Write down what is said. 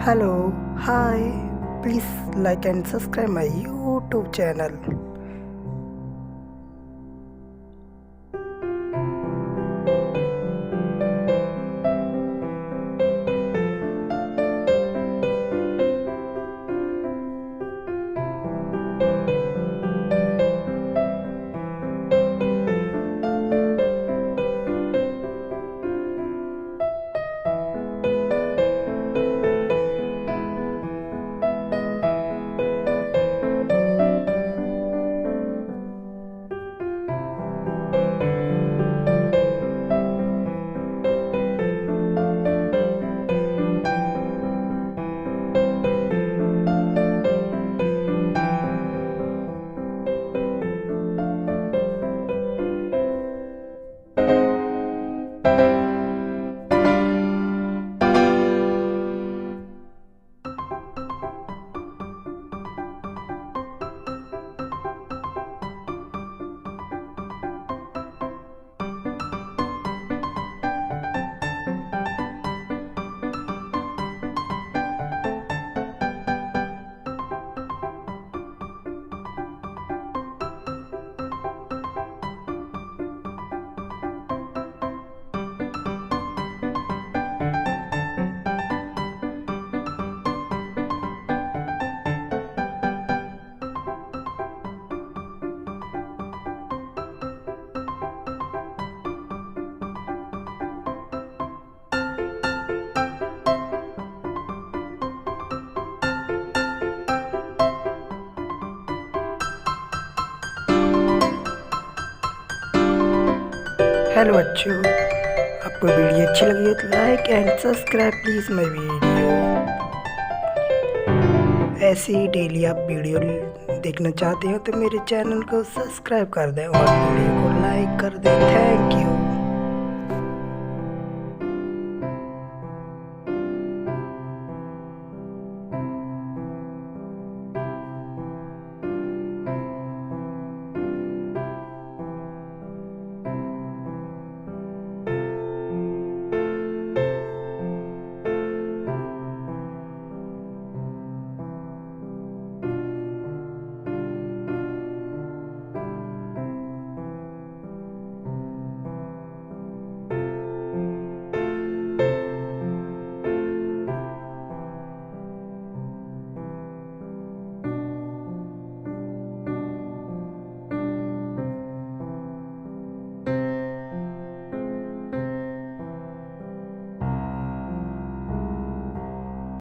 Hello, hi, please like and subscribe my YouTube channel. Hello बच्चों, आपको video अच्छी लगी है तो like and subscribe please my video. ऐसे ही डेली आप वीडियो देखना चाहते हो तो मेरे चैनल को सब्सक्राइब कर दें और वीडियो को लाइक कर दें। Thank you.